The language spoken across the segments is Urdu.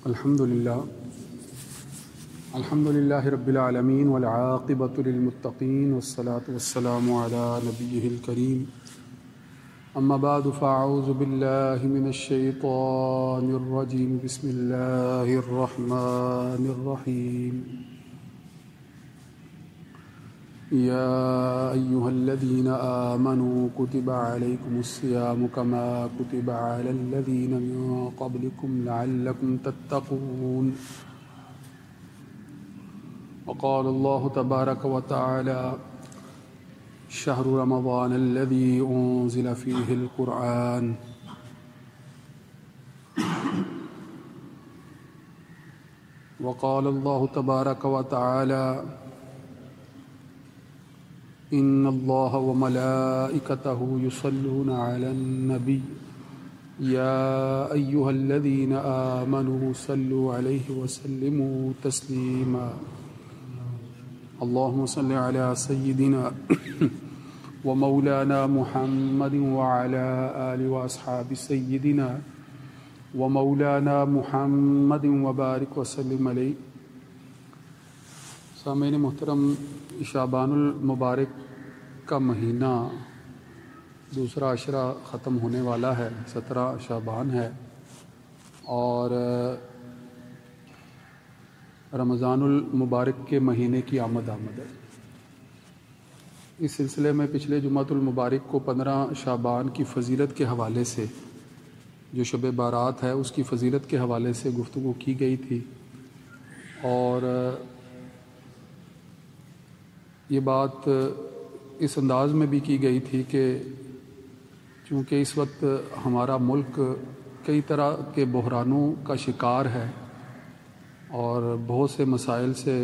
الحمد للہ رب العالمین والعاقبۃ للمتقین والصلاة والسلام علی نبیہ الکریم اما بعد فاعوذ باللہ من الشیطان الرجیم بسم اللہ الرحمن الرحیم یا ایہا الذین آمنوا کتب علیکم الصیام کما کتب علی الذین من قبلکم لعلکم تتقون وقال اللہ تبارک وتعالی شہر رمضان الذی انزل فیہ القرآن وقال اللہ تبارک وتعالی ان اللہ وملائکتہ یصلون علی النبی یا ایہا الذین آمنوا صلوا علیہ وسلموا تسلیما اللهم صل على سيدنا ومولانا محمد وعلى آل وأصحاب سيدنا ومولانا محمد وبارك وسلم عليه۔ سامعین محترم، شعبان المبارک کا مہینہ دوسرا عشرہ ختم ہونے والا ہے، 17 شعبان ہے، اور رمضان المبارک کے مہینے کی آمد ہے۔ اس سلسلے میں پچھلے جمعۃ المبارک کو 15 شعبان کی فضیلت کے حوالے سے، جو شب بارات ہے اس کی فضیلت کے حوالے سے گفتگو کی گئی تھی، اور یہ بات اس انداز میں بھی کی گئی تھی کہ چونکہ اس وقت ہمارا ملک کئی طرح کے بحرانوں کا شکار ہے اور بہت سے مسائل سے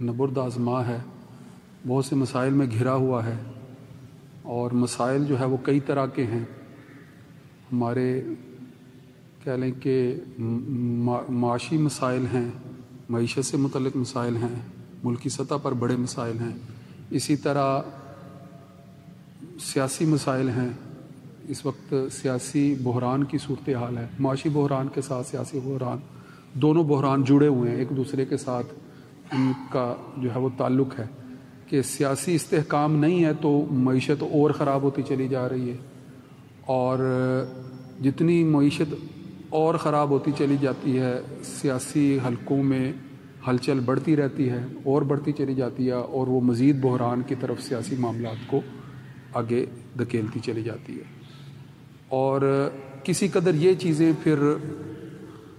نبرد آزما ہے، بہت سے مسائل میں گھرا ہوا ہے، اور مسائل جو ہے وہ کئی طرح کے ہیں۔ ہمارے کہہ لیں کہ معاشی مسائل ہیں، معیشت سے متعلق مسائل ہیں، ملکی سطح پر بڑے مسائل ہیں، اسی طرح سیاسی مسائل ہیں۔ اس وقت سیاسی بحران کی صورتحال ہے، معاشی بحران کے ساتھ سیاسی بحران، دونوں بحران جڑے ہوئے ہیں ایک دوسرے کے ساتھ، ان کا جو ہے وہ تعلق ہے کہ سیاسی استحکام نہیں ہے تو معیشت اور خراب ہوتی چلی جا رہی ہے، اور جتنی معیشت اور خراب ہوتی چلی جاتی ہے سیاسی حلقوں میں ہلچل بڑھتی رہتی ہے اور بڑھتی چلی جاتی ہے، اور وہ مزید بحران کی طرف سیاسی معاملات کو آگے دھکیلتی چلی جاتی ہے۔ اور کسی قدر یہ چیزیں پھر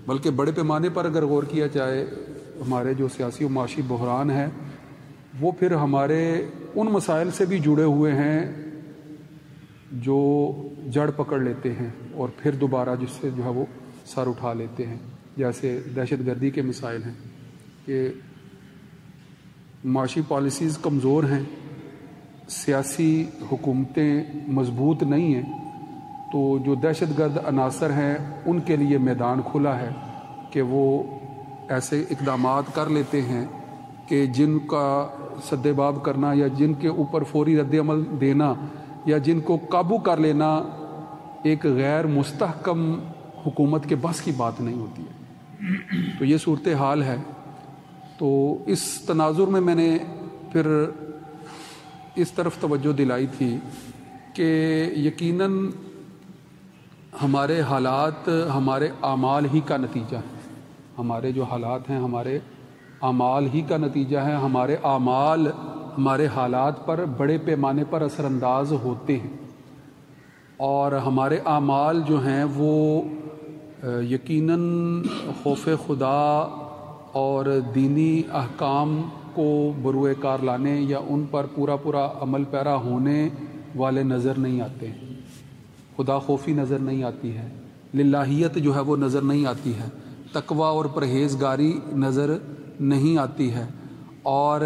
بلکہ بڑے پیمانے پر اگر غور کیا جائے، ہمارے جو سیاسی و معاشی بحران ہے وہ پھر ہمارے ان مسائل سے بھی جڑے ہوئے ہیں جو جڑ پکڑ لیتے ہیں اور پھر دوبارہ جس سے جو ہے وہ سر اٹھا لیتے ہیں، جیسے دہشت گردی کے مسائل ہیں کہ معاشی پالیسیز کمزور ہیں، سیاسی حکومتیں مضبوط نہیں ہیں، تو جو دہشت گرد عناصر ہیں ان کے لیے میدان کھلا ہے کہ وہ ایسے اقدامات کر لیتے ہیں کہ جن کا سد باب کرنا یا جن کے اوپر فوری رد عمل دینا یا جن کو قابو کر لینا ایک غیر مستحکم حکومت کے بس کی بات نہیں ہوتی ہے۔ تو یہ صورتحال ہے۔ تو اس تناظر میں نے پھر اس طرف توجہ دلائی تھی کہ یقیناً ہمارے حالات ہمارے اعمال ہی کا نتیجہ ہے، ہمارے جو حالات ہیں ہمارے اعمال ہی کا نتیجہ ہے، ہمارے اعمال ہمارے حالات پر بڑے پیمانے پر اثر انداز ہوتے ہیں، اور ہمارے اعمال جو ہیں وہ یقیناً خوف خدا اور دینی احکام کو بروئے کار لانے یا ان پر پورا عمل پیرا ہونے والے نظر نہیں آتے ہیں، خدا خوفی نظر نہیں آتی ہے، للہیت جو ہے وہ نظر نہیں آتی ہے، تقوی اور پرہیزگاری نظر نہیں آتی ہے، اور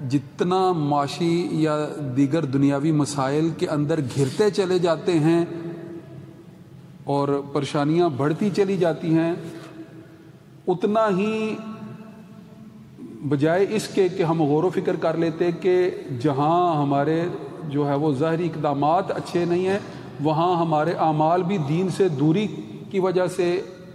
جتنا معاشی یا دیگر دنیاوی مسائل کے اندر گھرتے چلے جاتے ہیں اور پریشانیاں بڑھتی چلی جاتی ہیں، اتنا ہی بجائے اس کے کہ ہم غور و فکر کر لیتے کہ جہاں ہمارے جو ہے وہ ظاہری اقدامات اچھے نہیں ہیں، وہاں ہمارے اعمال بھی دین سے دوری کی وجہ سے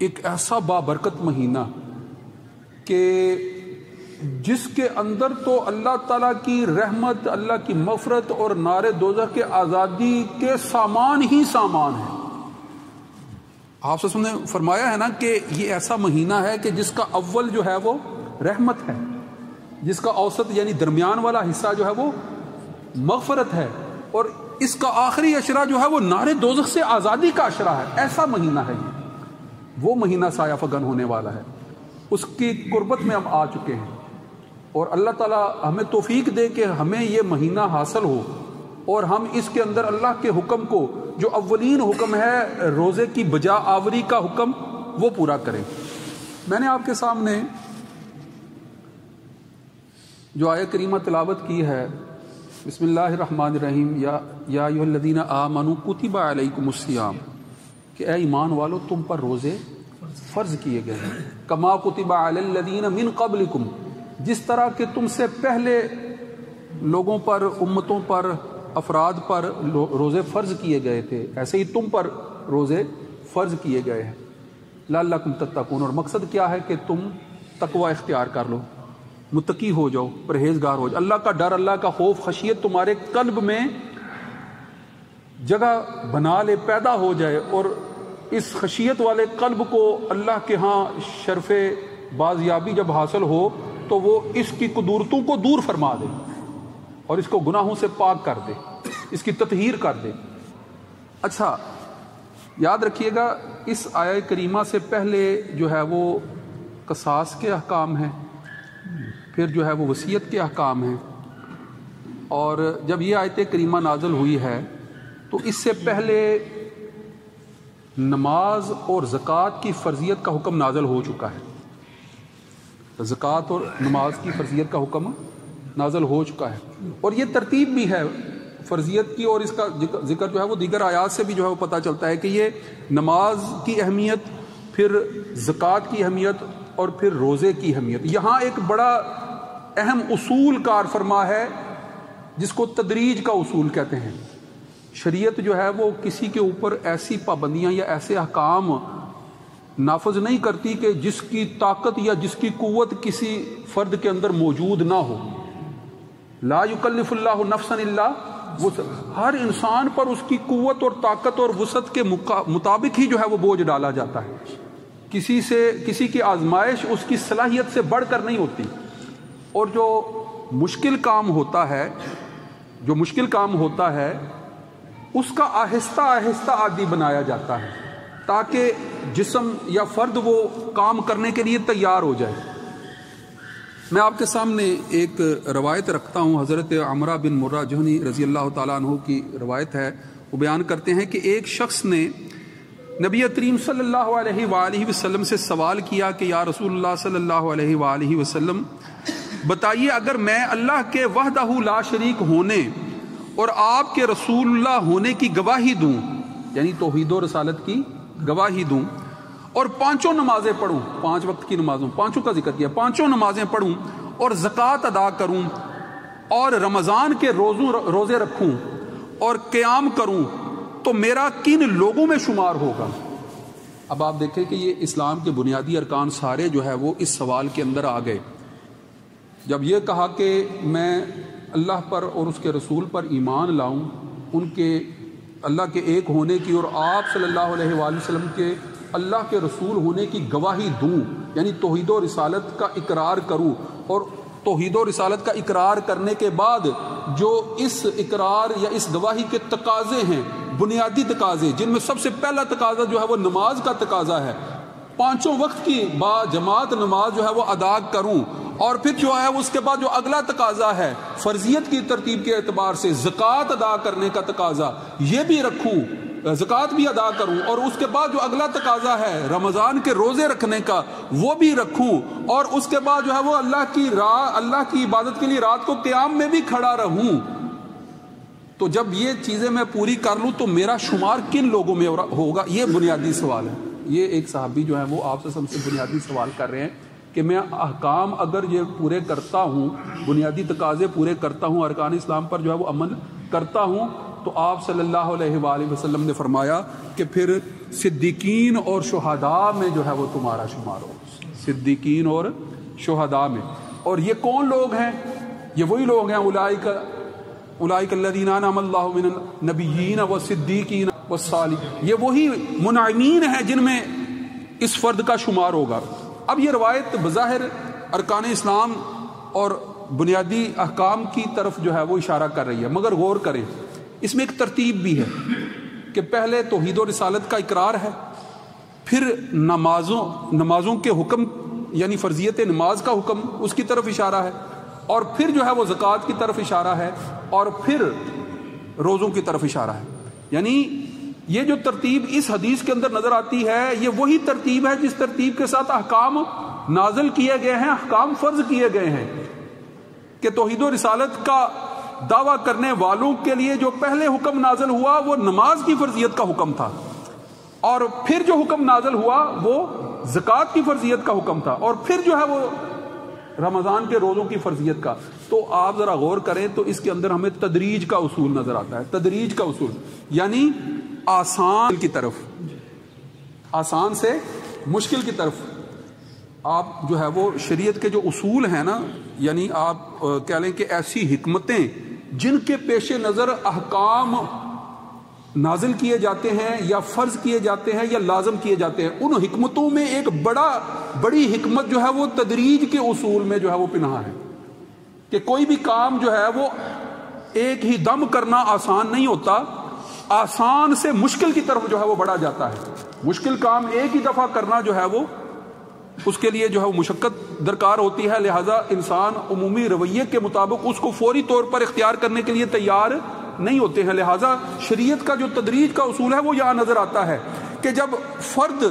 ایک ایسا بابرکت مہینہ کہ جس کے اندر تو اللہ تعالیٰ کی رحمت، اللہ کی مغفرت اور نار دوزخ کے آزادی کے سامان ہی سامان ہیں۔ آپ سے نے فرمایا ہے نا کہ یہ ایسا مہینہ ہے کہ جس کا اول جو ہے وہ رحمت ہے، جس کا اوسط یعنی درمیان والا حصہ جو ہے وہ مغفرت ہے، اور اس کا آخری اشرہ جو ہے وہ نار دوزخ سے آزادی کا اشرہ ہے۔ ایسا مہینہ ہے یہ، وہ مہینہ سایہ فگن ہونے والا ہے، اس کی قربت میں ہم آ چکے ہیں، اور اللہ تعالیٰ ہمیں توفیق دے کہ ہمیں یہ مہینہ حاصل ہو اور ہم اس کے اندر اللہ کے حکم کو، جو اولین حکم ہے روزے کی بجا آوری کا حکم، وہ پورا کریں۔ میں نے آپ کے سامنے جو آیت کریمہ تلاوت کی ہے، بسم اللہ الرحمن الرحیم، یا ایھا الذین آمنوا کتب علیکم الصیام، کہ اے ایمان والو تم پر روزے فرض کیے گئے ہیں، کما کتب علی الذین من قبلکم، جس طرح کہ تم سے پہلے لوگوں پر، امتوں پر، افراد پر روزے فرض کیے گئے تھے، ایسے ہی تم پر روزے فرض کیے گئے ہیں، لعلکم تتقون، اور مقصد کیا ہے کہ تم تقوی اختیار کر لو، متقی ہو جاؤ، پرہیزگار ہو جاؤ، اللہ کا ڈر، اللہ کا خوف، خشیت تمہارے قلب میں جگہ بنا لے، پیدا ہو جائے، اور اس خشیت والے قلب کو اللہ کے ہاں شرف بازیابی جب حاصل ہو تو وہ اس کی قدورتوں کو دور فرما دے اور اس کو گناہوں سے پاک کر دے، اس کی تطہیر کر دے۔ اچھا یاد رکھیے گا، اس آیہ کریمہ سے پہلے جو ہے وہ قصاص کے احکام ہیں، پھر جو ہے وہ وصیت کے احکام ہیں، اور جب یہ آیت کریمہ نازل ہوئی ہے تو اس سے پہلے نماز اور زکوٰۃ کی فرضیت کا حکم نازل ہو چکا ہے، زکوٰۃ اور نماز کی فرضیت کا حکم نازل ہو چکا ہے، اور یہ ترتیب بھی ہے فرضیت کی، اور اس کا ذکر جو ہے وہ دیگر آیات سے بھی جو ہے وہ پتہ چلتا ہے کہ یہ نماز کی اہمیت، پھر زکوٰۃ کی اہمیت، اور پھر روزے کی اہمیت۔ یہاں ایک بڑا اہم اصول کار فرما ہے جس کو تدریج کا اصول کہتے ہیں۔ شریعت جو ہے وہ کسی کے اوپر ایسی پابندیاں یا ایسے احکام نافذ نہیں کرتی کہ جس کی طاقت یا جس کی قوت کسی فرد کے اندر موجود نہ ہو۔ لا یکلف اللہ نفسا الا وسعہا، ہر انسان پر اس کی قوت اور طاقت اور وسعت کے مطابق ہی جو ہے وہ بوجھ ڈالا جاتا ہے، کسی کی آزمائش اس کی صلاحیت سے بڑھ کر نہیں ہوتی، اور جو مشکل کام ہوتا ہے اس کا آہستہ آہستہ عادی بنایا جاتا ہے تاکہ جسم یا فرد وہ کام کرنے کے لیے تیار ہو جائے۔ میں آپ کے سامنے ایک روایت رکھتا ہوں، حضرت عمرہ بن مرہ جہنی رضی اللہ تعالیٰ عنہ کی روایت ہے۔ وہ بیان کرتے ہیں کہ ایک شخص نے نبی کریم صلی اللہ علیہ وآلہ وسلم سے سوال کیا کہ یا رسول اللہ صلی اللہ علیہ وآلہ وسلم، بتائیے اگر میں اللہ کے وحدہ لا شریک ہونے اور آپ کے رسول اللہ ہونے کی گواہی دوں، یعنی توحید و رسالت کی گواہی دوں، اور پانچوں نمازیں پڑھوں، 5 وقت کی نمازوں، پانچوں کا ذکر کیا، پانچوں نمازیں پڑھوں اور زکوٰۃ ادا کروں اور رمضان کے روزے رکھوں اور قیام کروں، تو میرا کن لوگوں میں شمار ہوگا؟ اب آپ دیکھیں کہ یہ اسلام کے بنیادی ارکان سارے جو ہے وہ اس سوال کے اندر آ گئے۔ جب یہ کہا کہ میں اللہ پر اور اس کے رسول پر ایمان لاؤں، ان کے اللہ کے ایک ہونے کی اور آپ صلی اللہ علیہ وآلہ وسلم کے اللہ کے رسول ہونے کی گواہی دوں، یعنی توحید و رسالت کا اقرار کروں، اور توحید و رسالت کا اقرار کرنے کے بعد جو اس اقرار یا اس گواہی کے تقاضے ہیں، بنیادی تقاضے، جن میں سب سے پہلا تقاضا جو ہے وہ نماز کا تقاضا ہے، 5 وقت کی با جماعت نماز جو ہے وہ ادا کروں، اور پھر جو ہے اس کے بعد جو اگلا تقاضا ہے فرضیت کی ترتیب کے اعتبار سے زکوٰۃ ادا کرنے کا تقاضا، یہ بھی رکھوں، زکوٰۃ بھی ادا کروں، اور اس کے بعد جو اگلا تقاضا ہے رمضان کے روزے رکھنے کا وہ بھی رکھوں، اور اس کے بعد جو ہے وہ اللہ کی عبادت کے لیے رات کو قیام میں بھی کھڑا رہوں۔ تو جب یہ چیزیں میں پوری کر لوں تو میرا شمار کن لوگوں میں ہوگا؟ یہ بنیادی سوال ہے۔ یہ ایک صحابی جو ہے وہ آپ سے بنیادی سوال کر رہے ہیں کہ میں احکام اگر یہ پورے کرتا ہوں، بنیادی تقاضے پورے کرتا ہوں، ارکان اسلام پر جو ہے وہ عمل کرتا ہوں، تو آپ صلی اللہ علیہ وآلہ وسلم نے فرمایا کہ پھر صدیقین اور شہداء میں جو ہے وہ تمہارا شمار ہو، صدیقین اور شہداء میں۔ اور یہ کون لوگ ہیں؟ یہ وہی لوگ ہیں اولئک الذین انعم اللہ من النبیین والصدیقین والصالحین، یہ وہی منعمین ہیں جن میں اس فرد کا شمار ہوگا۔ اب یہ روایت بظاہر ارکان اسلام اور بنیادی احکام کی طرف جو ہے وہ اشارہ کر رہی ہے، مگر غور کریں اس میں ایک ترتیب بھی ہے کہ پہلے توحید و رسالت کا اقرار ہے، پھر نمازوں کے حکم یعنی فرضیت نماز کا حکم اس کی طرف اشارہ ہے، اور پھر جو ہے وہ زکوٰۃ کی طرف اشارہ ہے، اور پھر روزوں کی طرف اشارہ ہے۔ یعنی یہ جو ترتیب اس حدیث کے اندر نظر آتی ہے یہ وہی ترتیب ہے جس ترتیب کے ساتھ احکام نازل کیے گئے ہیں، احکام فرض کیے گئے ہیں، کہ توحید و رسالت کا دعویٰ کرنے والوں کے لیے جو پہلے حکم نازل ہوا وہ نماز کی فرضیت کا حکم تھا، اور پھر جو حکم نازل ہوا وہ زکوٰۃ کی فرضیت کا حکم تھا، اور پھر جو ہے وہ رمضان کے روزوں کی فرضیت کا۔ تو آپ ذرا غور کریں تو اس کے اندر ہمیں تدریج کا اصول نظر آتا ہے، تدریج کا اصول یعنی آسان کی طرف، آسان سے مشکل کی طرف۔ آپ جو ہے وہ شریعت کے جو اصول ہیں نا، یعنی آپ کہہ لیں کہ ایسی حکمتیں جن کے پیش نظر احکام نازل کیے جاتے ہیں یا فرض کیے جاتے ہیں یا لازم کیے جاتے ہیں، ان حکمتوں میں ایک بڑی حکمت جو ہے وہ تدریج کے اصول میں جو ہے وہ پنہا ہے، کہ کوئی بھی کام جو ہے وہ ایک ہی دم کرنا آسان نہیں ہوتا، آسان سے مشکل کی طرف جو ہے وہ بڑھا جاتا ہے۔ مشکل کام ایک ہی دفعہ کرنا جو ہے وہ اس کے لیے جو ہے وہ مشقت درکار ہوتی ہے، لہذا انسان عمومی رویے کے مطابق اس کو فوری طور پر اختیار کرنے کے لیے تیار نہیں ہوتے ہیں۔ لہذا شریعت کا جو تدریج کا اصول ہے وہ یہاں نظر آتا ہے کہ جب فرد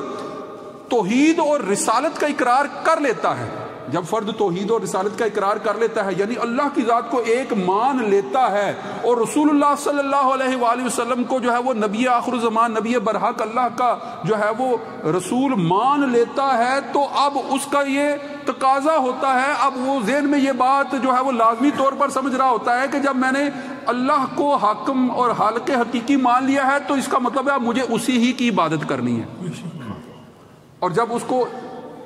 توحید اور رسالت کا اقرار کر لیتا ہے، جب فرد توحید اور رسالت کا اقرار کر لیتا ہے یعنی اللہ کی ذات کو ایک مان لیتا ہے، اور رسول اللہ صلی اللہ علیہ وآلہ وسلم کو جو ہے وہ نبی آخر الزمان، نبی برحق اللہ کا جو ہے وہ رسول مان لیتا ہے، تو اب اس کا یہ تقاضا ہوتا ہے، اب وہ ذہن میں یہ بات جو ہے وہ لازمی طور پر سمجھ رہا ہوتا ہے کہ جب میں نے اللہ کو حاکم اور خالق حقیقی مان لیا ہے تو اس کا مطلب ہے مجھے اسی ہی کی عبادت کرنی ہے۔ اور جب اس کو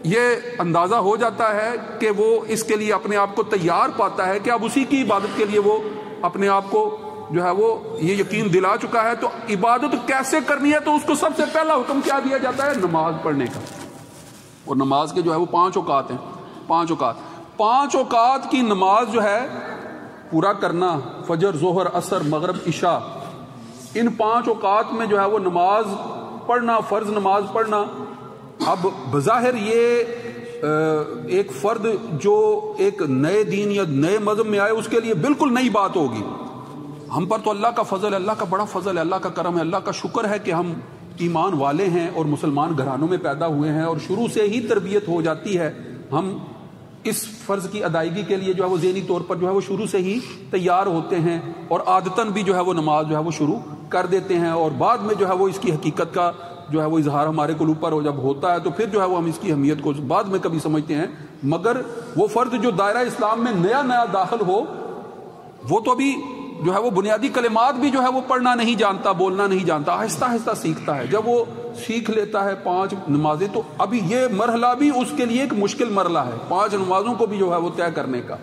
یہ اندازہ ہو جاتا ہے کہ وہ اس کے لیے اپنے آپ کو تیار پاتا ہے کہ اب اسی کی عبادت کے لیے وہ اپنے آپ کو جو ہے وہ یہ یقین دلا چکا ہے، تو عبادت کیسے کرنی ہے تو اس کو سب سے پہلا حکم کیا دیا جاتا ہے؟ نماز پڑھنے کا۔ اور نماز کے جو ہے وہ 5 اوقات ہیں، 5 اوقات کی نماز جو ہے پورا کرنا، فجر، ظہر، عصر، مغرب، عشاء، ان 5 اوقات میں جو ہے وہ نماز پڑھنا، فرض نماز پڑھنا۔ اب بظاہر یہ ایک فرد جو ایک نئے دین یا نئے مذہب میں آئے اس کے لیے بالکل نئی بات ہوگی۔ ہم پر تو اللہ کا فضل ہے، اللہ کا بڑا فضل ہے، اللہ کا کرم ہے، اللہ کا شکر ہے کہ ہم ایمان والے ہیں اور مسلمان گھرانوں میں پیدا ہوئے ہیں اور شروع سے ہی تربیت ہو جاتی ہے، ہم اس فرض کی ادائیگی کے لیے جو ہے وہ ذہنی طور پر جو ہے وہ شروع سے ہی تیار ہوتے ہیں، اور عادتاً بھی جو ہے وہ نماز جو ہے وہ شروع کر دیتے ہیں، اور بعد میں جو ہے وہ اس کی حقیقت کا جو ہے وہ اظہار ہمارے کو اوپر ہو جب ہوتا ہے تو پھر جو ہے وہ ہم اس کی اہمیت کو بعد میں کبھی سمجھتے ہیں۔ مگر وہ فرد جو دائرہ اسلام میں نیا داخل ہو وہ تو ابھی جو ہے وہ بنیادی کلمات بھی جو ہے وہ پڑھنا نہیں جانتا، بولنا نہیں جانتا، آہستہ آہستہ سیکھتا ہے۔ جب وہ سیکھ لیتا ہے 5 نمازیں تو ابھی یہ مرحلہ بھی اس کے لیے ایک مشکل مرحلہ ہے، 5 نمازوں کو بھی جو ہے وہ طے کرنے کا۔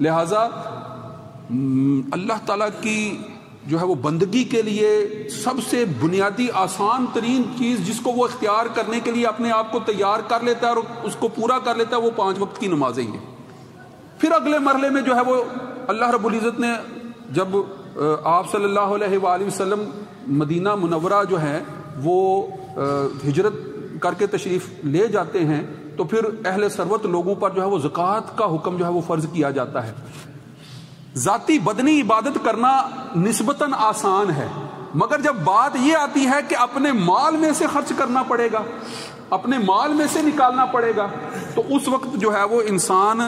لہٰذا اللہ تعالیٰ کی جو ہے وہ بندگی کے لیے سب سے بنیادی آسان ترین چیز جس کو وہ اختیار کرنے کے لیے اپنے آپ کو تیار کر لیتا ہے اور اس کو پورا کر لیتا ہے وہ 5 وقت کی نمازیں ہیں۔ پھر اگلے مرحلے میں جو ہے وہ اللہ رب العزت نے جب آپ صلی اللہ علیہ وآلہ وسلم مدینہ منورہ جو ہے وہ ہجرت کر کے تشریف لے جاتے ہیں تو پھر اہل ثروت لوگوں پر جو ہے وہ زکوٰۃ کا حکم جو ہے وہ فرض کیا جاتا ہے۔ ذاتی بدنی عبادت کرنا نسبتاً آسان ہے، مگر جب بات یہ آتی ہے کہ اپنے مال میں سے خرچ کرنا پڑے گا، اپنے مال میں سے نکالنا پڑے گا، تو اس وقت جو ہے وہ انسان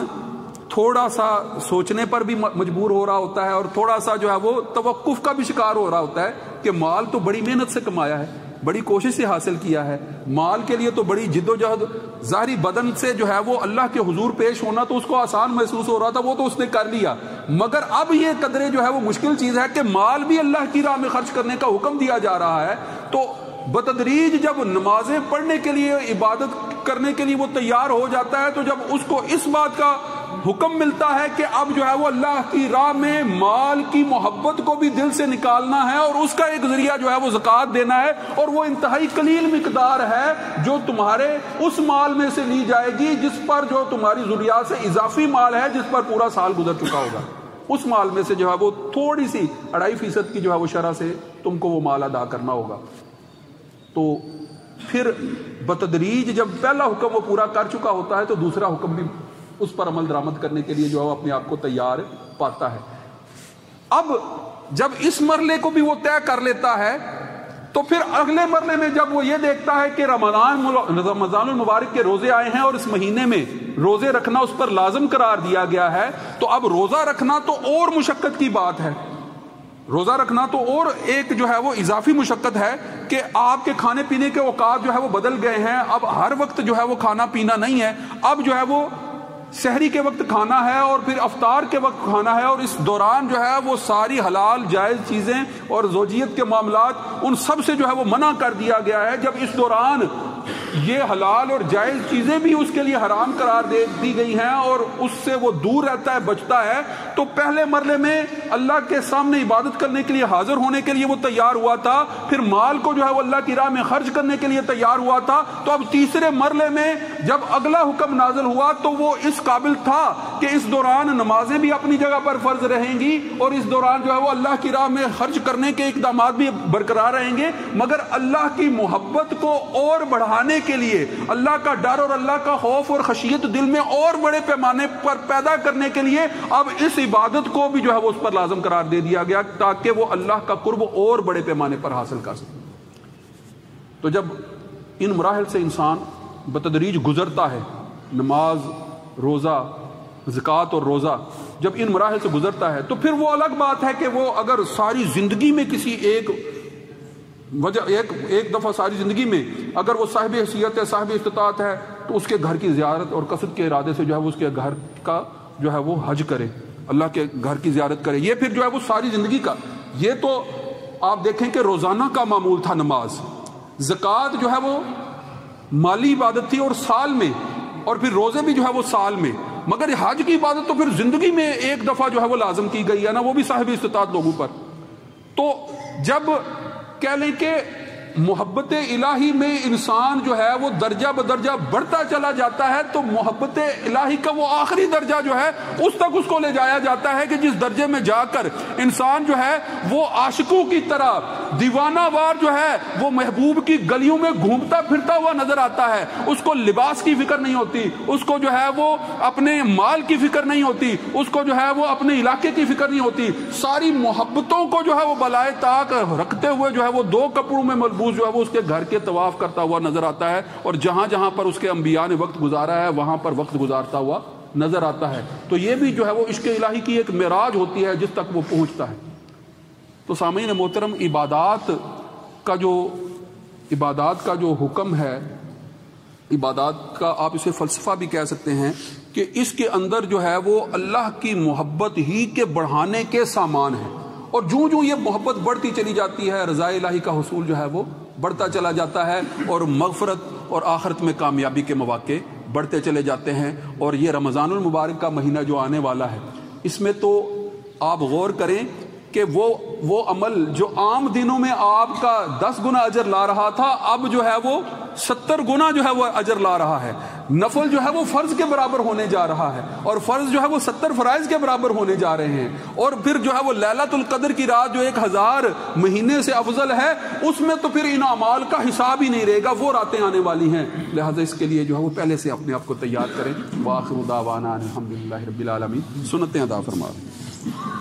تھوڑا سا سوچنے پر بھی مجبور ہو رہا ہوتا ہے، اور تھوڑا سا جو ہے وہ توقف کا بھی شکار ہو رہا ہوتا ہے کہ مال تو بڑی محنت سے کمایا ہے، بڑی کوشش سے حاصل کیا ہے، مال کے لیے تو بڑی جد و جہد، ظاہری بدن سے جو ہے وہ اللہ کے حضور پیش ہونا تو اس کو آسان محسوس ہو رہا تھا، وہ تو اس نے کر لیا، مگر اب یہ قدرے جو ہے وہ مشکل چیز ہے کہ مال بھی اللہ کی راہ میں خرچ کرنے کا حکم دیا جا رہا ہے۔ تو بتدریج جب نمازیں پڑھنے کے لیے، عبادت کرنے کے لیے وہ تیار ہو جاتا ہے، تو جب اس کو اس بات کا حکم ملتا ہے کہ اب جو ہے وہ اللہ کی راہ میں مال کی محبت کو بھی دل سے نکالنا ہے، اور اس کا ایک ذریعہ جو ہے وہ زکوٰۃ دینا ہے، اور وہ انتہائی قلیل مقدار ہے جو تمہارے اس مال میں سے لی جائے گی جس پر جو تمہاری ضروریات سے اضافی مال ہے، جس پر پورا سال گزر چکا ہوگا، اس مال میں سے جو ہے وہ تھوڑی سی 2.5% کی جو ہے وہ شرح سے تم کو وہ مال ادا کرنا ہوگا۔ تو پھر بتدریج جب پہلا حکم وہ پورا کر چکا ہوتا ہے تو دوسرا حکم بھی اس پر عمل درآمد کرنے کے لیے جو ہے وہ اپنے آپ کو تیار پاتا ہے۔ اب جب اس مرحلے کو بھی وہ طے کر لیتا ہے تو پھر اگلے مرحلے میں جب وہ یہ دیکھتا ہے کہ رمضان المبارک کے روزے آئے ہیں اور اس مہینے میں روزے رکھنا اس پر لازم قرار دیا گیا ہے، تو اب روزہ رکھنا تو اور مشقت کی بات ہے، روزہ رکھنا تو اور ایک جو ہے وہ اضافی مشقت ہے کہ آپ کے کھانے پینے کے اوقات جو ہے وہ بدل گئے ہیں، اب ہر وقت جو ہے وہ کھانا پینا نہیں ہے، اب جو ہے وہ سحری کے وقت کھانا ہے اور پھر افطار کے وقت کھانا ہے، اور اس دوران جو ہے وہ ساری حلال جائز چیزیں اور زوجیت کے معاملات ان سب سے جو ہے وہ منع کر دیا گیا ہے۔ جب اس دوران یہ حلال اور جائز چیزیں بھی اس کے لیے حرام قرار دے دی گئی ہیں اور اس سے وہ دور رہتا ہے، بچتا ہے، تو پہلے مرحلے میں اللہ کے سامنے عبادت کرنے کے لیے حاضر ہونے کے لیے وہ تیار ہوا تھا، پھر مال کو جو ہے وہ اللہ کی راہ میں خرچ کرنے کے لیے تیار ہوا تھا، تو اب تیسرے مرحلے میں جب اگلا حکم نازل ہوا تو وہ اس قابل تھا کہ اس دوران نمازیں بھی اپنی جگہ پر فرض رہیں گی اور اس دوران جو ہے وہ اللہ کی راہ میں خرچ کرنے کے اقدامات بھی برقرار رہیں گے، مگر اللہ کی محبت کو اور بڑھانے کے لیے، اللہ کا ڈر اور اللہ کا خوف اور خشیت دل میں اور بڑے پیمانے پر پیدا کرنے کے لیے اب اس عبادت کو بھی جو ہے وہ اس پر لازم قرار دے دیا گیا تاکہ وہ اللہ کا قرب اور بڑے پیمانے پر حاصل کر سکے۔ تو جب ان مراحل سے انسان بتدریج گزرتا ہے، نماز، روزہ، زکوٰۃ اور روزہ، جب ان مراحل سے گزرتا ہے تو پھر وہ الگ بات ہے کہ وہ اگر ساری زندگی میں کسی ایک دفعہ ساری زندگی میں اگر وہ صاحب حیثیت ہے، صاحب استطاعت ہے، تو اس کے گھر کی زیارت اور قصد کے ارادے سے جو ہے وہ اس کے گھر کا جو ہے وہ حج کرے، اللہ کے گھر کی زیارت کرے، یہ پھر جو ہے وہ ساری زندگی کا، یہ تو آپ دیکھیں کہ روزانہ کا معمول تھا نماز، زکوٰۃ جو ہے وہ مالی عبادت تھی اور سال میں، اور پھر روزے بھی جو ہے وہ سال میں، مگر حج کی عبادت تو پھر زندگی میں ایک دفعہ جو ہے وہ لازم کی گئی ہے نا، وہ بھی صاحب استطاعت لوگوں پر۔ تو جب کہہ لیں کہ محبت الہی میں انسان جو ہے وہ درجہ بدرجہ بڑھتا چلا جاتا ہے، تو محبت الہی کا وہ آخری درجہ جو ہے اس تک اس کو لے جایا جاتا ہے کہ جس درجے میں جا کر انسان جو ہے وہ عاشقوں کی طرح دیوانہ وار جو ہے وہ محبوب کی گلیوں میں گھومتا پھرتا ہوا نظر آتا ہے، اس کو لباس کی فکر نہیں ہوتی، اس کو جو ہے وہ اپنے مال کی فکر نہیں ہوتی، اس کو جو ہے وہ اپنے علاقے کی فکر نہیں ہوتی، ساری محبتوں کو جو ہے وہ بالائے طاق رکھتے ہوئے جو ہے وہ 2 کپڑوں میں ملبوس جو ہے وہ اس کے گھر کے طواف کرتا ہوا نظر آتا ہے، اور جہاں جہاں پر اس کے انبیاء نے وقت گزارا ہے وہاں پر وقت گزارتا ہوا نظر آتا ہے۔ تو یہ بھی جو ہے وہ عشق الہی کی ایک معراج ہوتی ہے جس تک وہ پہنچتا ہے۔ تو سامعین محترم، عبادات کا جو حکم ہے، عبادات کا آپ اسے فلسفہ بھی کہہ سکتے ہیں کہ اس کے اندر جو ہے وہ اللہ کی محبت ہی کے بڑھانے کے سامان ہیں، اور جوں جوں یہ محبت بڑھتی چلی جاتی ہے رضا الہی کا حصول جو ہے وہ بڑھتا چلا جاتا ہے، اور مغفرت اور آخرت میں کامیابی کے مواقع بڑھتے چلے جاتے ہیں۔ اور یہ رمضان المبارک کا مہینہ جو آنے والا ہے، اس میں تو آپ غور کریں کہ وہ عمل جو عام دنوں میں آپ کا 10 گنا اجر لا رہا تھا، اب جو ہے وہ 70 گنا جو ہے وہ اجر لا رہا ہے، نفل جو ہے وہ فرض کے برابر ہونے جا رہا ہے، اور فرض جو ہے وہ 70 فرائض کے برابر ہونے جا رہے ہیں، اور پھر جو ہے وہ لیلۃ القدر کی رات جو 1000 مہینے سے افضل ہے، اس میں تو پھر ان اعمال کا حساب ہی نہیں رہے گا، وہ راتیں آنے والی ہیں، لہذا اس کے لیے جو ہے وہ پہلے سے اپنے آپ کو تیار کریں۔ وآخر دعوانا الحمدللہ رب العالمین۔ سنتیں ادا فرما دیں۔